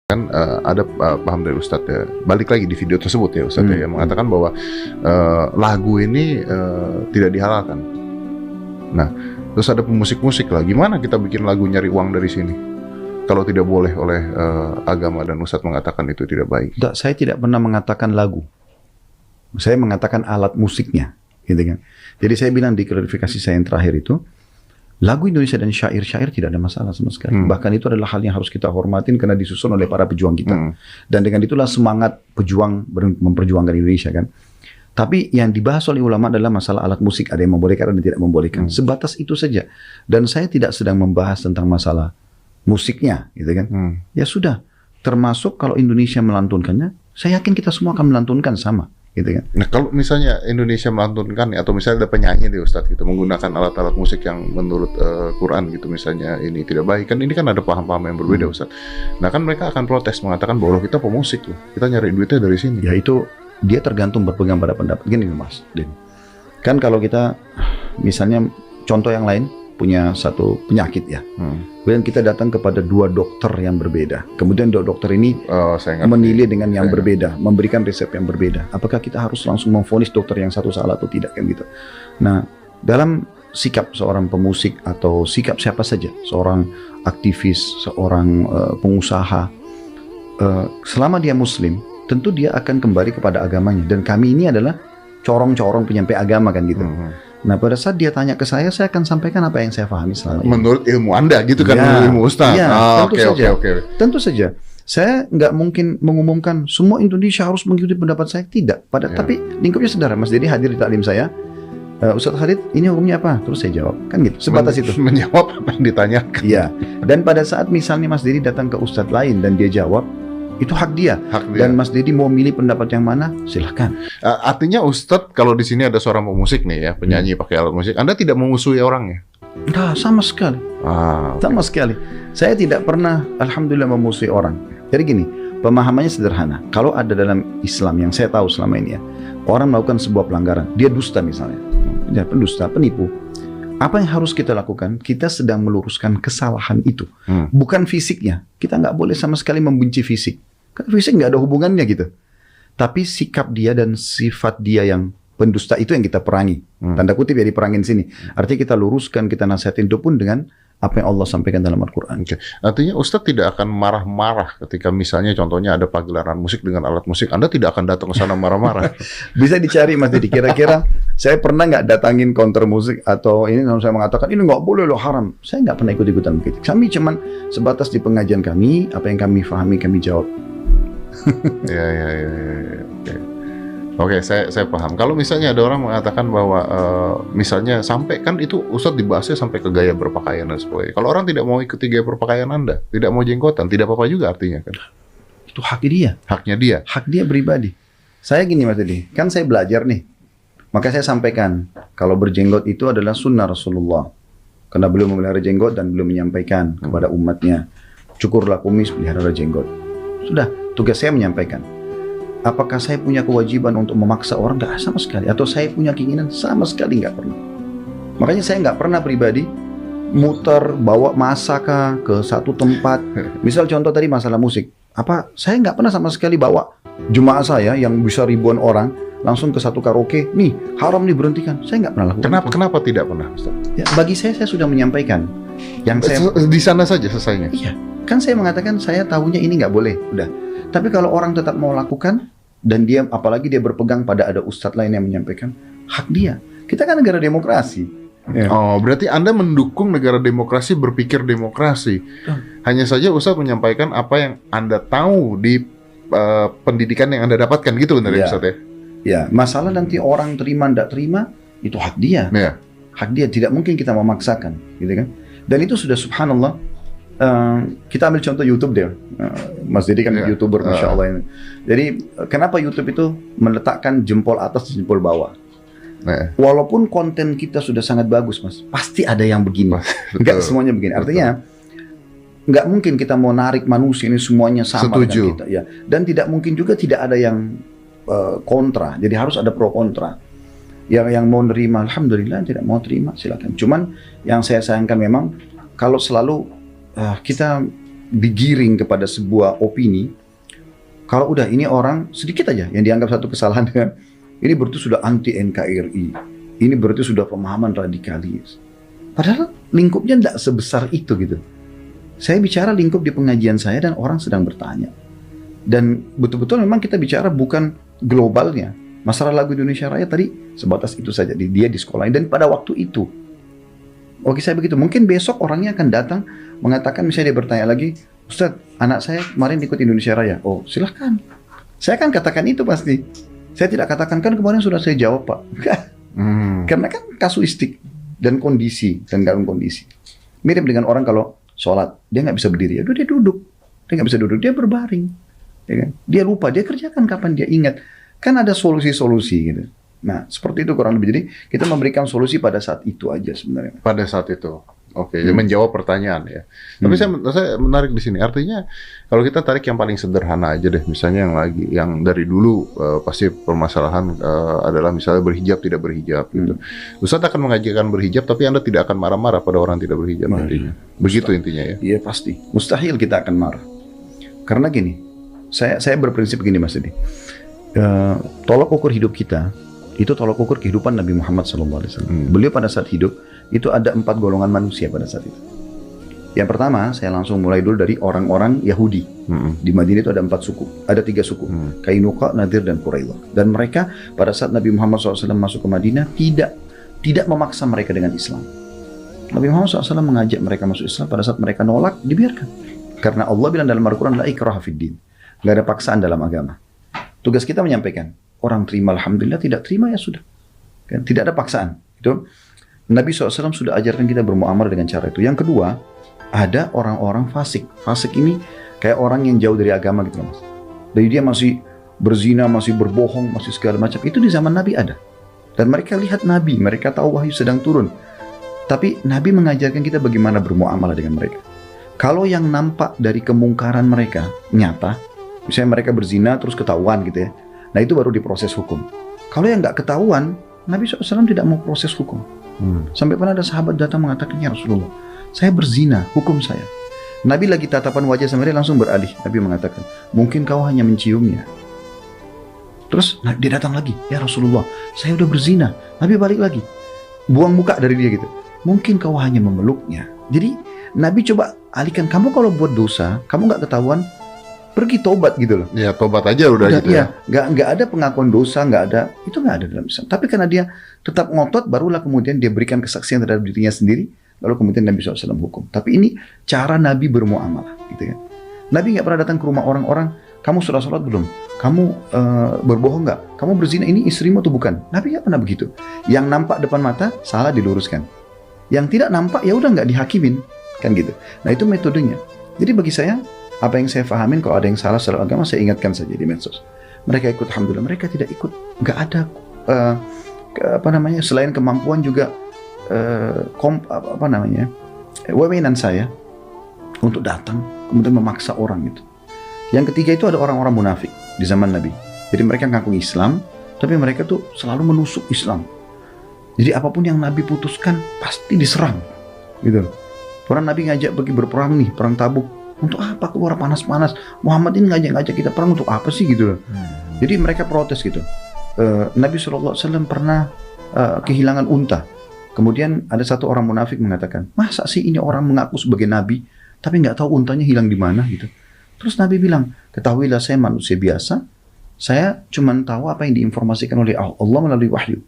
Ada paham dari Ustadz ya, balik lagi di video tersebut ya Ustadz ya, yang mengatakan bahwa lagu ini tidak dihalalkan. Nah, terus ada pemusik-musik lah, gimana kita bikin lagu nyari uang dari sini? Kalau tidak boleh oleh agama dan Ustadz mengatakan itu tidak baik. Tidak, saya tidak pernah mengatakan lagu. Saya mengatakan alat musiknya, gitu kan. Jadi saya bilang di klarifikasi saya yang terakhir itu, lagu Indonesia dan syair-syair tidak ada masalah sama sekali. Bahkan itu adalah hal yang harus kita hormatin karena disusun oleh para pejuang kita. Dan dengan itulah semangat pejuang memperjuangkan Indonesia kan. Tapi yang dibahas oleh ulama adalah masalah alat musik. Ada yang membolehkan dan tidak membolehkan. Sebatas itu saja. Dan saya tidak sedang membahas tentang masalah musiknya, gitu kan. Ya sudah. Termasuk kalau Indonesia melantunkannya, saya yakin kita semua akan melantunkan sama. Gitu kan. Nah, kalau misalnya Indonesia melantunkan atau misalnya ada penyanyi di Ustadz gitu menggunakan alat-alat musik yang menurut Quran gitu misalnya ini tidak baik, kan ini kan ada paham-paham yang berbeda Ustadz. Nah kan mereka akan protes mengatakan bahwa kita pemusik loh, kita nyari duitnya dari sini. Ya itu dia tergantung berpegang pada pendapat. Gini Mas Din, kan kalau kita misalnya contoh yang lain punya satu penyakit ya, kemudian kita datang kepada dua dokter yang berbeda, kemudian dua dokter ini menilai dengan yang berbeda, memberikan resep yang berbeda. Apakah kita harus langsung memvonis dokter yang satu salah atau tidak kan gitu? Nah, dalam sikap seorang pemusik atau sikap siapa saja, seorang aktivis, seorang pengusaha, selama dia Muslim, tentu dia akan kembali kepada agamanya. Dan kami ini adalah corong-corong penyampai agama kan gitu. Nah pada saat dia tanya ke saya akan sampaikan apa yang saya pahami selama ini. Menurut ilmu Anda gitu kan, ya, ilmu Ustaz. Ya, Oke. Tentu saja. Saya nggak mungkin mengumumkan semua Indonesia harus mengikuti pendapat saya, tidak. Tapi lingkupnya sederhana. Mas Dedi hadir di taklim saya. Ustaz Khalid, ini hukumnya apa? Terus saya jawab. Kan gitu, sebatas itu. Menjawab apa yang ditanyakan. Iya. Dan pada saat misalnya Mas Dedi datang ke Ustaz lain dan dia jawab, itu hak dia. Dan Mas Dedi mau milih pendapat yang mana, silahkan. Artinya Ustadz kalau di sini ada seorang pemusik nih ya, penyanyi pakai alat musik, Anda tidak memusuhi orangnya? Enggak, sama sekali. Sama sekali. Saya tidak pernah, alhamdulillah, memusuhi orang. Jadi gini, pemahamannya sederhana. Kalau ada dalam Islam yang saya tahu selama ini ya, orang melakukan sebuah pelanggaran, dia dusta misalnya, pendusta, penipu. Apa yang harus kita lakukan? Kita sedang meluruskan kesalahan itu, bukan fisiknya. Kita nggak boleh sama sekali membenci fisik. Karena fisik nggak ada hubungannya gitu. Tapi sikap dia dan sifat dia yang pendusta itu yang kita perangi. Tanda kutip ya diperangin sini. Artinya kita luruskan, kita nasihatin itu pun dengan apa yang Allah sampaikan dalam Al-Quran. Artinya Ustadz tidak akan marah-marah ketika misalnya contohnya ada pagelaran musik dengan alat musik. Anda tidak akan datang ke sana marah-marah. Bisa dicari Mas Didi. Kira-kira saya pernah nggak datangin counter musik atau ini saya mengatakan ini nggak boleh loh, haram. Saya nggak pernah ikut-ikutan begitu. Kami cuman sebatas di pengajian kami, apa yang kami fahami kami jawab. Oke, saya paham. Kalau misalnya ada orang mengatakan bahwa misalnya sampai kan itu Ustadz dibahasnya sampai ke gaya berpakaian dan sebagainya. Kalau orang tidak mau ikuti gaya berpakaian Anda, tidak mau jenggotan, tidak apa-apa juga artinya kan? Itu hak dia. Haknya dia. Hak dia pribadi. Saya gini Mas Didi, kan saya belajar nih. Maka saya sampaikan kalau berjenggot itu adalah sunnah Rasulullah. Karena beliau memelihara jenggot dan beliau menyampaikan kepada umatnya, cukurlah kumis, pelihara jenggot. Sudah, tugas saya menyampaikan. Apakah saya punya kewajiban untuk memaksa orang? Nggak sama sekali. Atau saya punya keinginan? Sama sekali nggak pernah. Makanya saya nggak pernah pribadi muter, bawa masa ke satu tempat. Misal contoh tadi masalah musik. Saya nggak pernah sama sekali bawa jemaah saya yang bisa ribuan orang langsung ke satu karaoke. Nih, haram nih, berhentikan. Saya nggak pernah lakukan. Kenapa tidak pernah, Ustaz? Ya, bagi saya sudah menyampaikan. Di sana saja selesainya? Iya. Kan saya mengatakan saya tahunya ini nggak boleh. Udah. Tapi kalau orang tetap mau lakukan, dan dia, apalagi dia berpegang pada ada ustadz lain yang menyampaikan, hak dia. Kita kan negara demokrasi. Ya. Oh, berarti Anda mendukung negara demokrasi, berpikir demokrasi. Hanya saja Ustadz menyampaikan apa yang Anda tahu di pendidikan yang Anda dapatkan, gitu benar ya Ustadz ya? Ya, masalah nanti orang terima tidak terima, itu hak dia. Ya. Hak dia, tidak mungkin kita memaksakan, gitu kan? Dan itu sudah subhanallah. Kita ambil contoh YouTube deh, Mas Didi kan YouTuber, Masya Allah ini. Jadi kenapa YouTube itu meletakkan jempol atas dan jempol bawah? Walaupun konten kita sudah sangat bagus, Mas, pasti ada yang begini. Enggak semuanya begini. Artinya nggak mungkin kita mau narik manusia ini semuanya sama dengan kita, ya. Dan tidak mungkin juga tidak ada yang kontra. Jadi harus ada pro kontra. Yang mau nerima, alhamdulillah. Tidak mau terima, silakan. Cuman yang saya sayangkan memang kalau selalu kita digiring kepada sebuah opini, kalau udah ini orang sedikit aja yang dianggap satu kesalahan dengan ini berarti sudah anti NKRI, ini berarti sudah pemahaman radikalis. Padahal lingkupnya tidak sebesar itu gitu. Saya bicara lingkup di pengajian saya dan orang sedang bertanya. Dan betul-betul memang kita bicara bukan globalnya. Masalah lagu Indonesia Raya tadi sebatas itu saja. Dia di sekolah dan pada waktu itu. Oke, saya begitu. Mungkin besok orangnya akan datang mengatakan, misalnya dia bertanya lagi, Ustadz, anak saya kemarin ikut Indonesia Raya. Oh, silahkan. Saya akan katakan itu pasti. Saya tidak katakan, kan kemarin sudah saya jawab, Pak. Karena kan kasuistik dan kondisi, tergantung kondisi. Mirip dengan orang kalau sholat, dia nggak bisa berdiri. Aduh, dia duduk. Dia nggak bisa duduk, dia berbaring. Ya kan? Dia lupa, dia kerjakan kapan dia ingat. Kan ada solusi-solusi gitu. Nah, seperti itu kurang lebih. Jadi, kita memberikan solusi pada saat itu aja sebenarnya. Pada saat itu. Oke, menjawab pertanyaan ya. Tapi saya menarik di sini. Artinya, kalau kita tarik yang paling sederhana aja deh. Misalnya yang dari dulu pasti permasalahan adalah misalnya berhijab, tidak berhijab gitu. Ustadz akan mengajarkan berhijab, tapi Anda tidak akan marah-marah pada orang tidak berhijab intinya. Begitu intinya ya? Iya, pasti. Mustahil kita akan marah. Karena gini, saya berprinsip gini Mas Edi. Tolok ukur hidup kita itu tolok ukur kehidupan Nabi Muhammad SAW. Beliau pada saat hidup itu ada 4 golongan manusia pada saat itu. Yang pertama, saya langsung mulai dulu dari orang-orang Yahudi. Di Madinah itu ada 4 suku, ada 3 suku, Kainuqa, Nadir, dan Quraidah. Dan mereka pada saat Nabi Muhammad SAW masuk ke Madinah tidak memaksa mereka dengan Islam. Nabi Muhammad SAW mengajak mereka masuk Islam. Pada saat mereka nolak, dibiarkan. Karena Allah bilang dalam Al-Quran, la ikraha fid din. Gak ada paksaan dalam agama. Tugas kita menyampaikan, orang terima alhamdulillah, tidak terima ya sudah. Kan? Tidak ada paksaan. Itu Nabi SAW sudah ajarkan kita bermuamalah dengan cara itu. Yang kedua, ada orang-orang fasik. Fasik ini kayak orang yang jauh dari agama gitu Mas. Jadi dia masih berzina, masih berbohong, masih segala macam. Itu di zaman Nabi ada. Dan mereka lihat Nabi, mereka tahu wahyu sedang turun. Tapi Nabi mengajarkan kita bagaimana bermuamalah dengan mereka. Kalau yang nampak dari kemungkaran mereka nyata, misalnya mereka berzina terus ketahuan gitu ya. Nah itu baru diproses hukum. Kalau yang nggak ketahuan, Nabi SAW tidak mau proses hukum. Sampai pernah ada sahabat datang mengatakan, ya Rasulullah, saya berzina, hukum saya. Nabi lagi tatapan wajah sama dia langsung beralih. Nabi mengatakan, mungkin kau hanya menciumnya. Terus dia datang lagi, ya Rasulullah, saya udah berzina. Nabi balik lagi, buang muka dari dia gitu. Mungkin kau hanya memeluknya. Jadi Nabi coba alihkan, kamu kalau buat dosa, kamu nggak ketahuan, pergi tobat gitu loh. Ya tobat aja udah gitu ya. Nggak ada pengakuan dosa, nggak ada, itu nggak ada dalam Islam. Tapi karena dia tetap ngotot, barulah kemudian dia berikan kesaksian terhadap dirinya sendiri, lalu kemudian Nabi SAW hukum. Tapi ini cara Nabi bermuamalah, gitu kan. Nabi nggak pernah datang ke rumah orang-orang, kamu sudah sholat belum? Kamu berbohong nggak? Kamu berzina, ini istrimu atau bukan? Nabi nggak pernah begitu. Yang nampak depan mata salah diluruskan. Yang tidak nampak ya udah nggak dihakimin, kan gitu. Nah itu metodenya. Jadi bagi saya, apa yang saya pahamin, kalau ada yang salah secara agama, saya ingatkan saja di medsos. Mereka ikut, alhamdulillah. Mereka tidak ikut, nggak ada selain kemampuan juga wewenang saya untuk datang kemudian memaksa orang itu. Yang ketiga itu ada orang-orang munafik di zaman Nabi. Jadi mereka ngaku Islam, tapi mereka tuh selalu menusuk Islam. Jadi apapun yang Nabi putuskan pasti diserang, gitu. Orang Nabi ngajak pergi berperang nih, perang Tabuk. Untuk apa keluar panas-panas? Muhammad ini ngajak kita perang untuk apa sih gitu loh. Jadi mereka protes gitu. Nabi SAW pernah kehilangan unta. Kemudian ada satu orang munafik mengatakan, masa sih ini orang mengaku sebagai Nabi, tapi nggak tahu untanya hilang di mana gitu. Terus Nabi bilang, ketahuilah saya manusia biasa, saya cuma tahu apa yang diinformasikan oleh Allah melalui wahyu.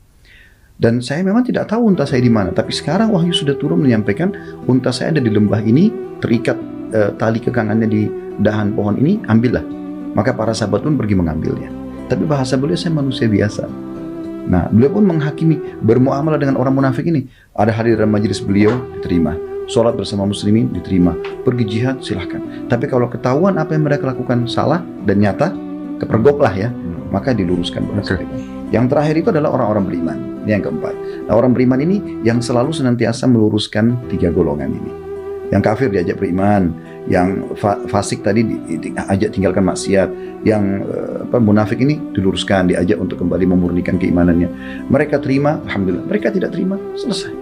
Dan saya memang tidak tahu unta saya di mana. Tapi sekarang wahyu sudah turun menyampaikan unta saya ada di lembah ini, terikat tali kekangannya di dahan pohon ini, ambillah. Maka para sahabat pun pergi mengambilnya. Tapi bahasa beliau, saya manusia biasa. Nah, beliau pun menghakimi, bermuamalah dengan orang munafik ini. Ada hadir dalam majelis beliau, diterima. Sholat bersama muslimin, diterima. Pergi jihad, silahkan. Tapi kalau ketahuan apa yang mereka lakukan salah dan nyata, kepergoklah ya, maka diluruskan. Yang terakhir itu adalah orang-orang beriman. Ini yang keempat. Nah, orang beriman ini yang selalu senantiasa meluruskan 3 golongan ini. Yang kafir diajak beriman, yang fasik tadi diajak tinggalkan maksiat, yang munafik ini diluruskan, diajak untuk kembali memurnikan keimanannya. Mereka terima, alhamdulillah. Mereka tidak terima, selesai.